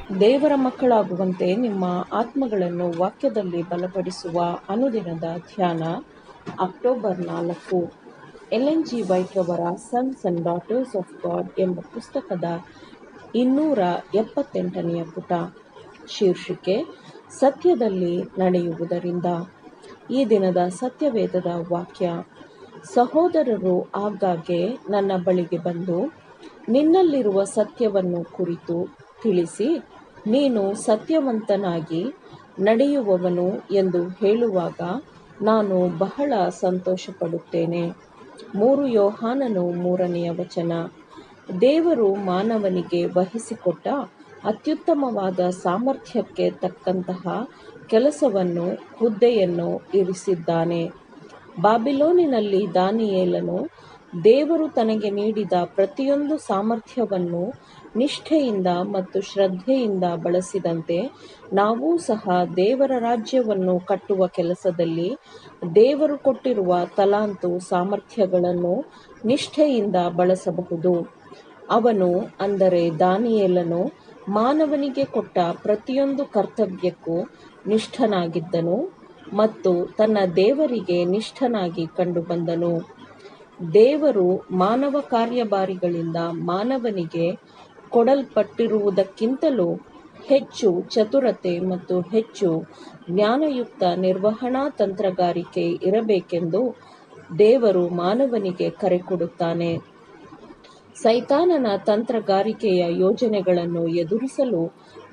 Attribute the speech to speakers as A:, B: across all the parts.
A: ದೇವರ ಮಕ್ಕಳಾಗುವಂತೆ ನಿಮ್ಮ ಆತ್ಮಗಳನ್ನು ವಾಕ್ಯದಲ್ಲಿ ಬಲಪಡಿಸುವ ಅನುದಿನದ ಧ್ಯಾನ. ಅಕ್ಟೋಬರ್ 4. ಎಲೆನ್ ಜಿ ವೈಟ್ ರವರ sons and daughters of god ಎಂಬ ಪುಸ್ತಕದ 278ನೆಯ ಪುಟ. ಶೀರ್ಷಿಕೆ: ಸತ್ಯದಲ್ಲಿ ನಡೆಯುವುದರಿಂದ. ಈ ದಿನದ ಸತ್ಯವೇದದ ವಾಕ್ಯ: ಸಹೋದರರು ಆಗಾಗ್ಗೆ ನನ್ನ ಬಳಿಗೆ ಬಂದು ನಿನ್ನಲ್ಲಿರುವ ಸತ್ಯವನ್ನು ಕುರಿತು ತಿಳಿಸಿ, ನೀನು ಸತ್ಯವಂತನಾಗಿ ನಡೆಯುವವನು ಎಂದು ಹೇಳುವಾಗ ನಾನು ಬಹಳ ಸಂತೋಷಪಡುತ್ತೇನೆ. 3 ಯೋಹಾನನು 3ನೆಯ ವಚನ. ದೇವರು ಮಾನವನಿಗೆ ವಹಿಸಿಕೊಟ್ಟ ಅತ್ಯುತ್ತಮವಾದ ಸಾಮರ್ಥ್ಯಕ್ಕೆ ತಕ್ಕಂತಹ ಕೆಲಸವನ್ನು, ಹುದ್ದೆಯನ್ನು ಇರಿಸಿದ್ದಾನೆ. ಬಾಬಿಲೋನಿನಲ್ಲಿ ದಾನಿಯೇಲನು ದೇವರು ತನಗೆ ನೀಡಿದ ಪ್ರತಿಯೊಂದು ಸಾಮರ್ಥ್ಯವನ್ನು ನಿಷ್ಠೆಯಿಂದ ಮತ್ತು ಶ್ರದ್ಧೆಯಿಂದ ಬಳಸಿದಂತೆ ನಾವೂ ಸಹ ದೇವರ ರಾಜ್ಯವನ್ನು ಕಟ್ಟುವ ಕೆಲಸದಲ್ಲಿ ದೇವರು ಕೊಟ್ಟಿರುವ ತಲಾಂತು ಸಾಮರ್ಥ್ಯಗಳನ್ನು ನಿಷ್ಠೆಯಿಂದ ಬಳಸಬಹುದು. ಅವನು, ಅಂದರೆ ದಾನಿಯೇಲನು, ಮಾನವನಿಗೆ ಕೊಟ್ಟ ಪ್ರತಿಯೊಂದು ಕರ್ತವ್ಯಕ್ಕೂ ನಿಷ್ಠನಾಗಿದ್ದನು ಮತ್ತು ತನ್ನ ದೇವರಿಗೆ ನಿಷ್ಠನಾಗಿ ಕಂಡುಬಂದನು. ದೇವರು ಮಾನವ ಕಾರ್ಯಭಾರಿಗಳಿಂದ ಮಾನವನಿಗೆ ಕೊಡಲ್ಪಟ್ಟಿರುವುದಕ್ಕಿಂತಲೂ ಹೆಚ್ಚು ಚತುರತೆ ಮತ್ತು ಹೆಚ್ಚು ಜ್ಞಾನಯುಕ್ತ ನಿರ್ವಹಣಾ ತಂತ್ರಗಾರಿಕೆ ಇರಬೇಕೆಂದು ದೇವರು ಮಾನವನಿಗೆ ಕರೆ ಕೊಡುತ್ತಾನೆ. ಸೈತಾನನ ತಂತ್ರಗಾರಿಕೆಯ ಯೋಜನೆಗಳನ್ನು ಎದುರಿಸಲು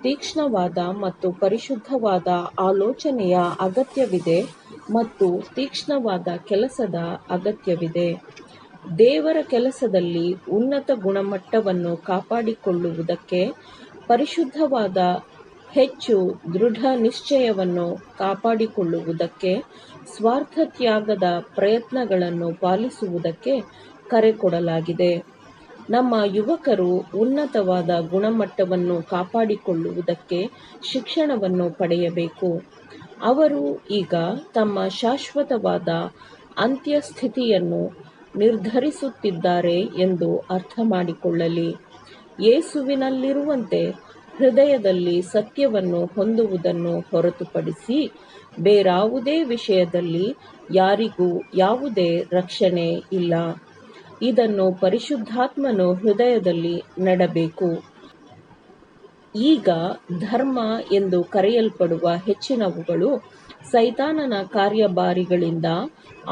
A: ತೀಕ್ಷ್ಣವಾದ ಮತ್ತು ಪರಿಶುದ್ಧವಾದ ಆಲೋಚನೆಯ ಅಗತ್ಯವಿದೆ ಮತ್ತು ತೀಕ್ಷ್ಣವಾದ ಕೆಲಸದ ಅಗತ್ಯವಿದೆ. ದೇವರ ಕೆಲಸದಲ್ಲಿ ಉನ್ನತ ಗುಣಮಟ್ಟವನ್ನು ಕಾಪಾಡಿಕೊಳ್ಳುವುದಕ್ಕೆ, ಪರಿಶುದ್ಧವಾದ ಹೆಚ್ಚು ದೃಢ ನಿಶ್ಚಯವನ್ನು ಕಾಪಾಡಿಕೊಳ್ಳುವುದಕ್ಕೆ, ಸ್ವಾರ್ಥತ್ಯಾಗದ ಪ್ರಯತ್ನಗಳನ್ನು ಪಾಲಿಸುವುದಕ್ಕೆ ಕರೆ ಕೊಡಲಾಗಿದೆ. ನಮ್ಮ ಯುವಕರು ಉನ್ನತವಾದ ಗುಣಮಟ್ಟವನ್ನು ಕಾಪಾಡಿಕೊಳ್ಳುವುದಕ್ಕೆ ಶಿಕ್ಷಣವನ್ನು ಪಡೆಯಬೇಕು. ಅವರು ಈಗ ತಮ್ಮ ಶಾಶ್ವತವಾದ ಅಂತ್ಯಸ್ಥಿತಿಯನ್ನು ನಿರ್ಧರಿಸುತ್ತಿದ್ದಾರೆ ಎಂದು ಅರ್ಥಮಾಡಿಕೊಳ್ಳಲಿ. ಯೇಸುವಿನಲ್ಲಿರುವಂತೆ ಹೃದಯದಲ್ಲಿ ಸತ್ಯವನ್ನು ಹೊಂದುವುದನ್ನು ಹೊರತುಪಡಿಸಿ ಬೇರಾವುದೇ ವಿಷಯದಲ್ಲಿ ಯಾರಿಗೂ ಯಾವುದೇ ರಕ್ಷಣೆ ಇಲ್ಲ. ಇದನ್ನು ಪರಿಶುದ್ಧಾತ್ಮನು ಹೃದಯದಲ್ಲಿ ನೆಡಬೇಕು. ಈಗ ಧರ್ಮ ಎಂದು ಕರೆಯಲ್ಪಡುವ ಹೆಚ್ಚಿನವುಗಳು ಸೈತಾನನ ಕಾರ್ಯಭಾರಿಗಳಿಂದ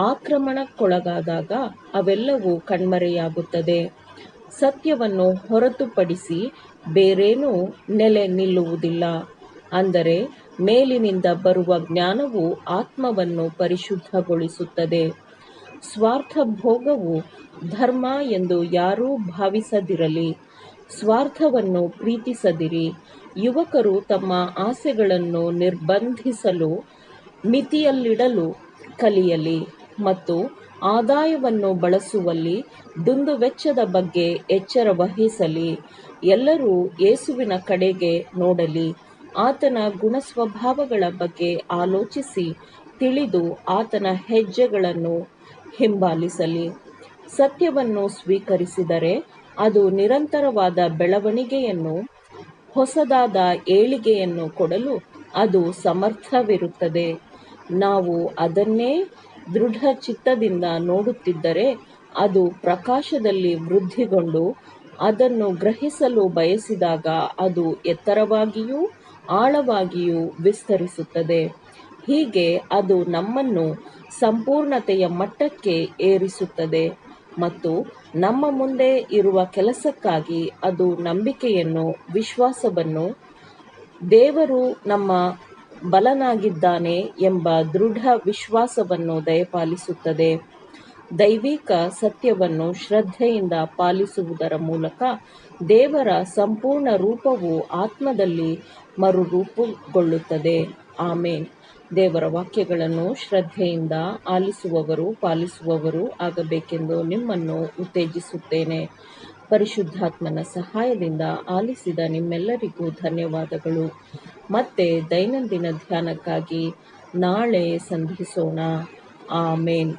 A: ಆಕ್ರಮಣಕ್ಕೊಳಗಾದಾಗ ಅವೆಲ್ಲವೂ ಕಣ್ಮರೆಯಾಗುತ್ತದೆ. ಸತ್ಯವನ್ನು ಹೊರತುಪಡಿಸಿ ಬೇರೇನೂ ನೆಲೆ ನಿಲ್ಲುವುದಿಲ್ಲ. ಅಂದರೆ ಮೇಲಿನಿಂದ ಬರುವ ಜ್ಞಾನವು ಆತ್ಮವನ್ನು ಪರಿಶುದ್ಧಗೊಳಿಸುತ್ತದೆ. ಸ್ವಾರ್ಥಭೋಗವು ಧರ್ಮ ಎಂದು ಯಾರೂ ಭಾವಿಸದಿರಲಿ. ಸ್ವಾರ್ಥವನ್ನು ಪ್ರೀತಿಸದಿರಿ. ಯುವಕರು ತಮ್ಮ ಆಸೆಗಳನ್ನು ನಿರ್ಬಂಧಿಸಲು ಮಿತಿಯಲ್ಲಿಡಲು ಕಲಿಯಲಿ ಮತ್ತು ಆದಾಯವನ್ನು ಬಳಸುವಲ್ಲಿ ದುಂದುವೆಚ್ಚದ ಬಗ್ಗೆ ಎಚ್ಚರ ವಹಿಸಲಿ. ಎಲ್ಲರೂ ಯೇಸುವಿನ ಕಡೆಗೆ ನೋಡಲಿ. ಆತನ ಗುಣಸ್ವಭಾವಗಳ ಬಗ್ಗೆ ಆಲೋಚಿಸಿ ತಿಳಿದು ಆತನ ಹೆಜ್ಜೆಗಳನ್ನು ಹಿಂಬಾಲಿಸಲಿ. ಸತ್ಯವನ್ನು ಸ್ವೀಕರಿಸಿದರೆ ಅದು ನಿರಂತರವಾದ ಬೆಳವಣಿಗೆಯನ್ನು, ಹೊಸದಾದ ಏಳಿಗೆಯನ್ನು ಕೊಡಲು ಅದು ಸಮರ್ಥವಿರುತ್ತದೆ. ನಾವು ಅದನ್ನೇ ದೃಢ ಚಿತ್ತದಿಂದ ನೋಡುತ್ತಿದ್ದರೆ ಅದು ಪ್ರಕಾಶದಲ್ಲಿ ವೃದ್ಧಿಗೊಂಡು ಅದನ್ನು ಗ್ರಹಿಸಲು ಬಯಸಿದಾಗ ಅದು ಎತ್ತರವಾಗಿಯೂ ಆಳವಾಗಿಯೂ ವಿಸ್ತರಿಸುತ್ತದೆ. ಹೀಗೆ ಅದು ನಮ್ಮನ್ನು ಸಂಪೂರ್ಣತೆಯ ಮಟ್ಟಕ್ಕೆ ಏರಿಸುತ್ತದೆ ಮತ್ತು ನಮ್ಮ ಮುಂದೆ ಇರುವ ಕೆಲಸಕ್ಕಾಗಿ ಅದು ನಂಬಿಕೆಯನ್ನು, ವಿಶ್ವಾಸವನ್ನು, ದೇವರು ನಮ್ಮ ಬಲನಾಗಿದ್ದಾನೆ ಎಂಬ ದೃಢ ವಿಶ್ವಾಸವನ್ನು ದಯಪಾಲಿಸುತ್ತದೆ. ದೈವಿಕ ಸತ್ಯವನ್ನು ಶ್ರದ್ಧೆಯಿಂದ ಪಾಲಿಸುವುದರ ಮೂಲಕ ದೇವರ ಸಂಪೂರ್ಣ ರೂಪವು ಆತ್ಮದಲ್ಲಿ ಮರುರೂಪುಗೊಳ್ಳುತ್ತದೆ. ಆಮೇನ್. ದೇವರ ವಾಕ್ಯಗಳನ್ನು ಶ್ರದ್ಧೆಯಿಂದ ಆಲಿಸುವವರು, ಪಾಲಿಸುವವರು ಆಗಬೇಕೆಂದು ನಿಮ್ಮನ್ನು ಉತ್ತೇಜಿಸುತ್ತೇನೆ. ಪರಿಶುದ್ಧಾತ್ಮನ ಸಹಾಯದಿಂದ ಆಲಿಸಿದ ನಿಮ್ಮೆಲ್ಲರಿಗೂ ಧನ್ಯವಾದಗಳು. ಮತ್ತೆ ದೈನಂದಿನ ಧ್ಯಾನಕ್ಕಾಗಿ ನಾಳೆ ಸಂಧಿಸೋಣ. ಆಮೇನ್.